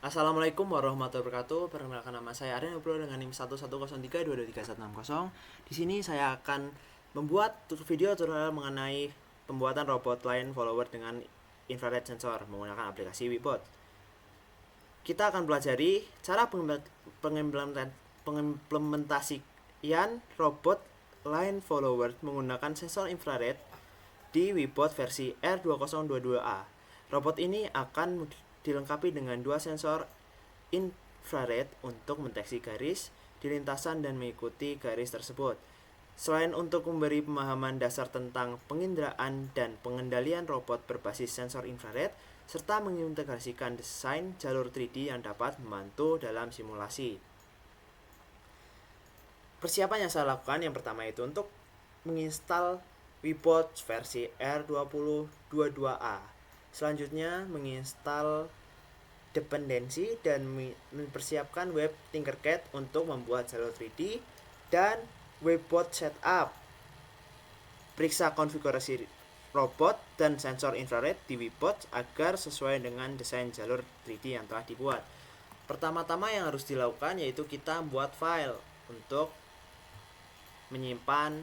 Assalamualaikum warahmatullahi wabarakatuh. Perkenalkan nama saya Aryan Nubro dengan NIM 1103223160. Di sini saya akan membuat video tutorial mengenai pembuatan robot line follower dengan infrared sensor menggunakan aplikasi Webot. Kita akan pelajari cara pengimplementasian robot line follower menggunakan sensor infrared di Webot versi R2022A. Robot ini akan dilengkapi dengan dua sensor infrared untuk mendeteksi garis di lintasan dan mengikuti garis tersebut. Selain untuk memberi pemahaman dasar tentang penginderaan dan pengendalian robot berbasis sensor infrared, serta mengintegrasikan desain jalur 3D yang dapat membantu dalam simulasi. Persiapan yang saya lakukan yang pertama itu untuk menginstal Webot versi R2022A. Selanjutnya menginstal dependensi dan mempersiapkan web Tinkercad untuk membuat jalur 3D dan Webot setup. Periksa konfigurasi robot dan sensor infrared di Webot agar sesuai dengan desain jalur 3D yang telah dibuat. Pertama-tama yang harus dilakukan yaitu kita membuat file untuk menyimpan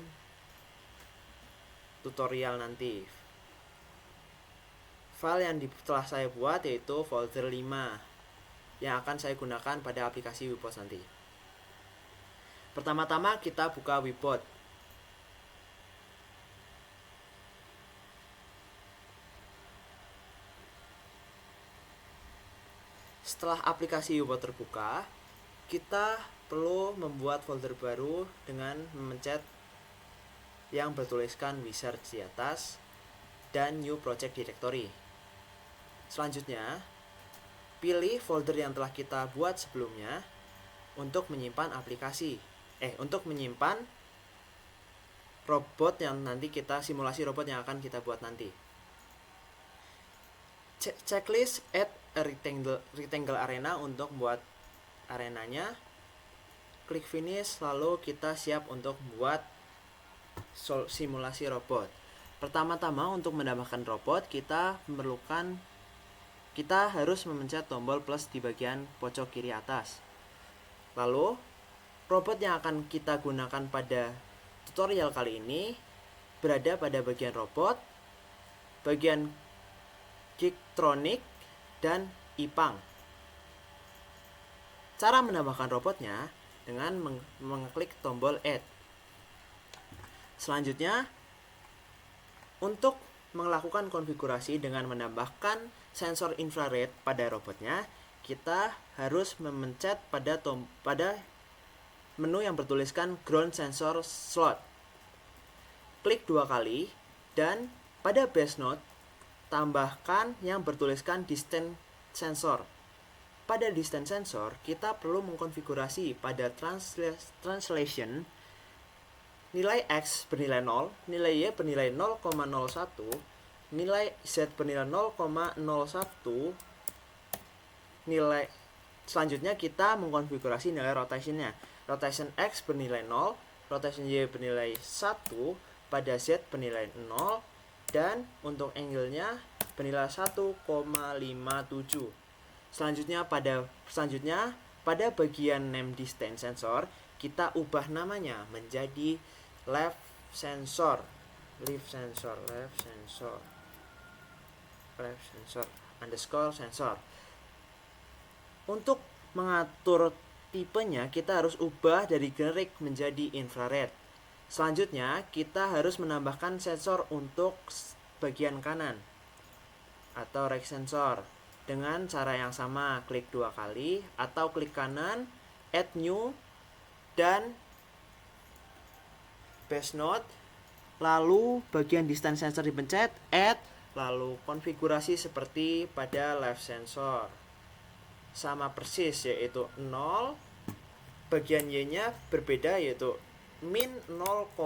tutorial nanti. File yang telah saya buat yaitu folder 5 yang akan saya gunakan pada aplikasi Webot nanti. Pertama-tama kita buka Webot. Setelah aplikasi Webot terbuka, kita perlu membuat folder baru dengan memencet yang bertuliskan wizard di atas dan new project directory. Selanjutnya, pilih folder yang telah kita buat sebelumnya untuk menyimpan untuk menyimpan robot yang nanti simulasi robot yang akan kita buat nanti. Checklist add a rectangle arena untuk membuat arenanya. Klik finish, lalu kita siap untuk membuat simulasi robot. Pertama-tama untuk menambahkan robot kita harus memencet tombol plus di bagian pojok kiri atas. Lalu, robot yang akan kita gunakan pada tutorial kali ini berada pada bagian robot, bagian Geektronic, dan IPANG. Cara menambahkan robotnya dengan mengklik tombol add. Selanjutnya, untuk melakukan konfigurasi dengan menambahkan sensor infrared pada robotnya, kita harus memencet pada menu yang bertuliskan ground sensor slot. Klik 2 kali dan pada base node tambahkan yang bertuliskan distance sensor. Pada distance sensor, kita perlu mengkonfigurasi pada translation nilai X bernilai 0, nilai Y bernilai 0,01, nilai Z bernilai 0,01, nilai selanjutnya kita mengkonfigurasi nilai rotationnya. Rotation X bernilai 0, rotation Y bernilai 1, pada Z bernilai 0, dan untuk angle-nya bernilai 1,57. Selanjutnya pada bagian name distance sensor kita ubah namanya menjadi left sensor underscore sensor. Untuk mengatur tipenya kita harus ubah dari generic menjadi infrared. Selanjutnya kita harus menambahkan sensor untuk bagian kanan atau right sensor dengan cara yang sama, klik 2 kali atau klik kanan, add new, dan base node, lalu bagian distance sensor dipencet, add, lalu konfigurasi seperti pada left sensor sama persis yaitu 0, bagian Y nya berbeda yaitu min 0,01,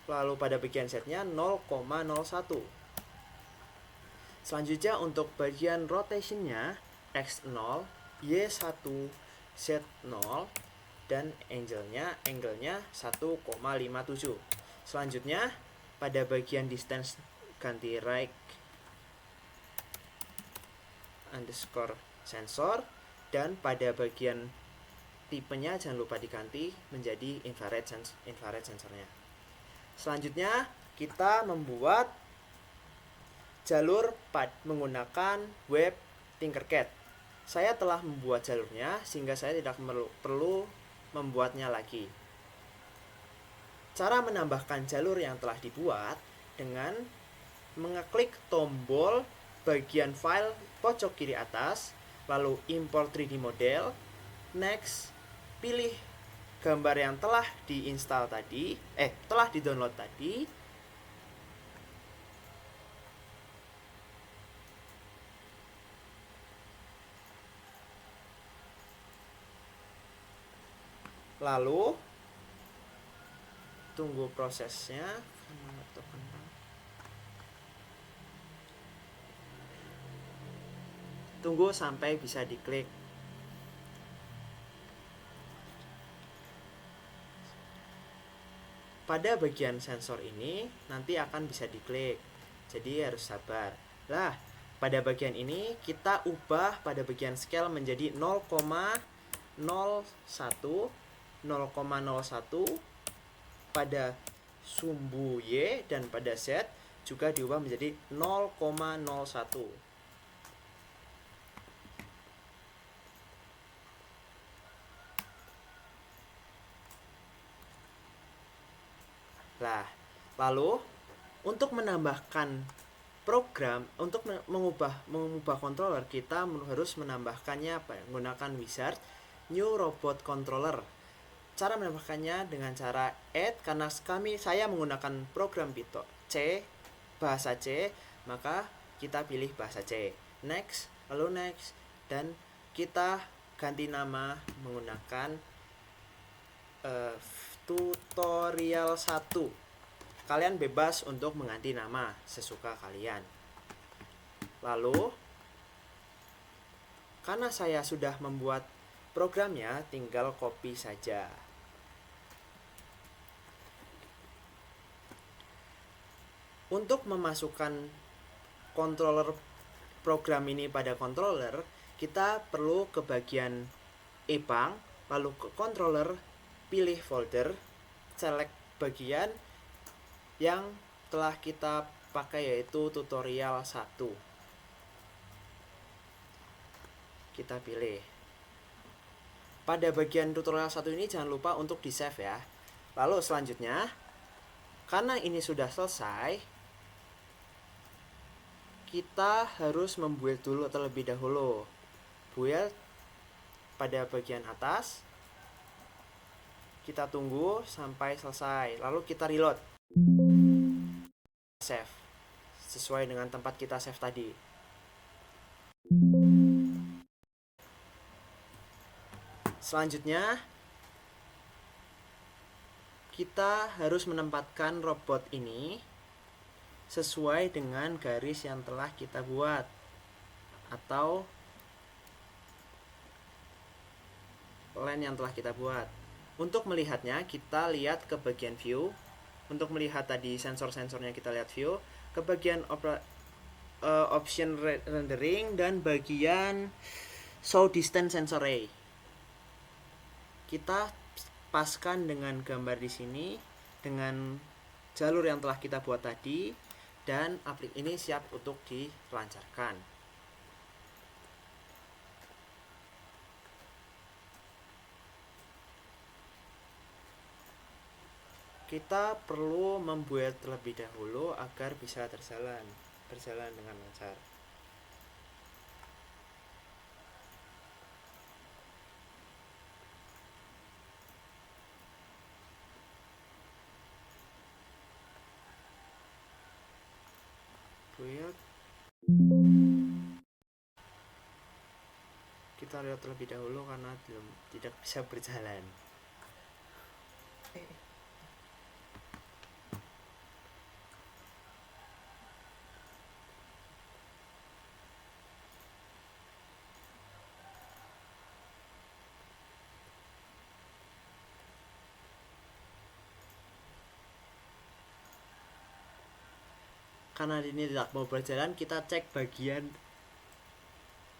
lalu pada bagian Z nya 0,01. Selanjutnya untuk bagian rotationnya X0, Y1, Z0, dan angle-nya 1,57. Selanjutnya pada bagian distance ganti right underscore sensor, dan pada bagian tipenya jangan lupa diganti menjadi infrared sensornya. Selanjutnya kita membuat jalur menggunakan web Tinkercad. Saya telah membuat jalurnya sehingga saya tidak perlu membuatnya lagi. Cara menambahkan jalur yang telah dibuat dengan mengeklik tombol bagian file pojok kiri atas, lalu import 3D model, next, pilih gambar yang telah diinstal tadi, telah di-download tadi. Lalu tunggu prosesnya. Tunggu sampai bisa diklik. Pada bagian sensor ini nanti akan bisa diklik. Jadi harus sabar. Lah, pada bagian ini kita ubah pada bagian scale menjadi 0,01 pada sumbu Y, dan pada Z juga diubah menjadi 0,01. Nah, lalu untuk menambahkan program, untuk mengubah controller, kita harus menambahkannya menggunakan wizard new robot controller. Cara menambahkannya dengan cara add, karena saya menggunakan program Python C, bahasa C, maka kita pilih bahasa C. Next, lalu next, dan kita ganti nama menggunakan tutorial 1. Kalian bebas untuk mengganti nama sesuka kalian. Lalu karena saya sudah membuat programnya, tinggal copy saja. Untuk memasukkan controller program ini pada controller, kita perlu ke bagian EPANG, lalu ke controller, pilih folder, select bagian yang telah kita pakai yaitu tutorial 1. Kita pilih. Pada bagian tutorial 1 ini jangan lupa untuk di save ya. Lalu selanjutnya, karena ini sudah selesai, kita harus membuild dulu terlebih dahulu. Build pada bagian atas. Kita tunggu sampai selesai, lalu kita reload. Save sesuai dengan tempat kita save tadi. Selanjutnya kita harus menempatkan robot ini sesuai dengan garis yang telah kita buat atau line yang telah kita buat. Untuk melihatnya, kita lihat ke bagian view. Untuk melihat tadi sensor-sensornya, kita lihat view, ke bagian option rendering, dan bagian show distance sensor array. Kita paskan dengan gambar di sini dengan jalur yang telah kita buat tadi, dan aplik ini siap untuk dilancarkan. Kita perlu membuat terlebih dahulu agar bisa berjalan dengan lancar. Build. Kita lihat terlebih dahulu karena tidak bisa berjalan. Karena ini tidak mau berjalan, kita cek bagian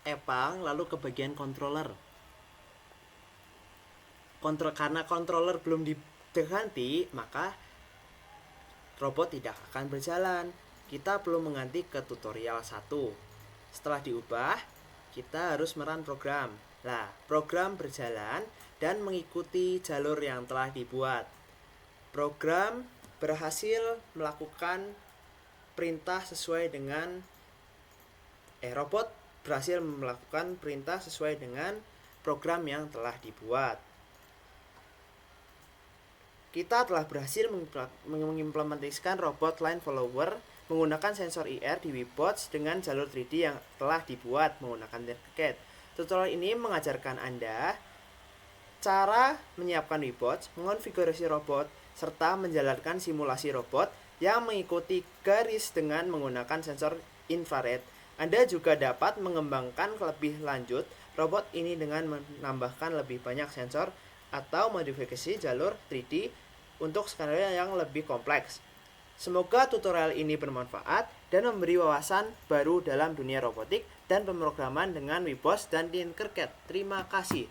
epang lalu ke bagian controller. Karena controller belum diganti, maka robot tidak akan berjalan. Kita perlu mengganti ke tutorial 1. Setelah diubah, kita harus merun program. Nah, program berjalan dan mengikuti jalur yang telah dibuat. Program berhasil melakukan perintah sesuai dengan robot berhasil melakukan perintah sesuai dengan program yang telah dibuat. Kita telah berhasil mengimplementasikan robot line follower menggunakan sensor IR di Wibots dengan jalur 3D yang telah dibuat menggunakan Tinkercad. Tutorial ini mengajarkan Anda cara menyiapkan Wibots, mengonfigurasi robot, serta menjalankan simulasi robot yang mengikuti garis dengan menggunakan sensor infrared. Anda juga dapat mengembangkan lebih lanjut robot ini dengan menambahkan lebih banyak sensor atau modifikasi jalur 3D untuk skenario yang lebih kompleks. Semoga tutorial ini bermanfaat dan memberi wawasan baru dalam dunia robotik dan pemrograman dengan Wibots dan Tinkercad. Terima kasih.